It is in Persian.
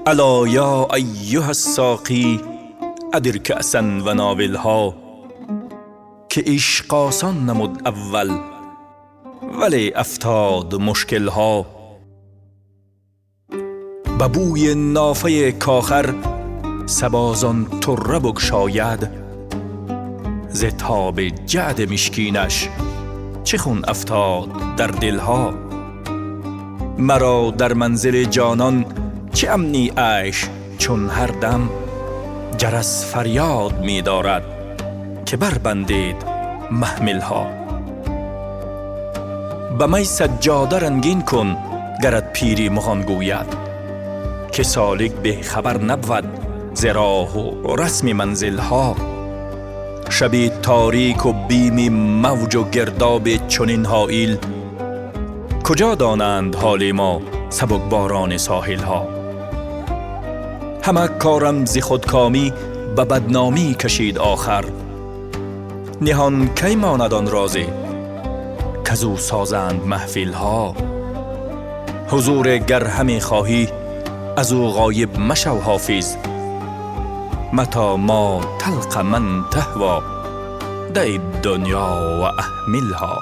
الا یا ایها الساقی ادر کأسا و ناولها، که عشق آسان نمود اول ولی افتاد مشکلها. به بوی نافه کاخر سبازان طره بگشاید، ز تاب جعد مشکینش چه خون افتاد در دلها. مرا در منزل جانان چه امنی عیش، چون هر دم جرس فریاد می دارد که بربندید محملها. به می سجاده رنگین کن گرت پیری مغان گوید، که سالک به خبر نبود ز راه و رسم منزلها. شبی تاریک و بیم موج و گرداب چنین هایل، کجا دانند حال ما سبکباران ساحلها. همه کارم ز خودکامی به بدنامی کشید آخر، نهان کی ماند آن رازی کزو سازند محفلها. حضور گر همی خواهی ازو غایب مشو حافظ، متی ما تلق من تهوی دع الدنیا و اهملها.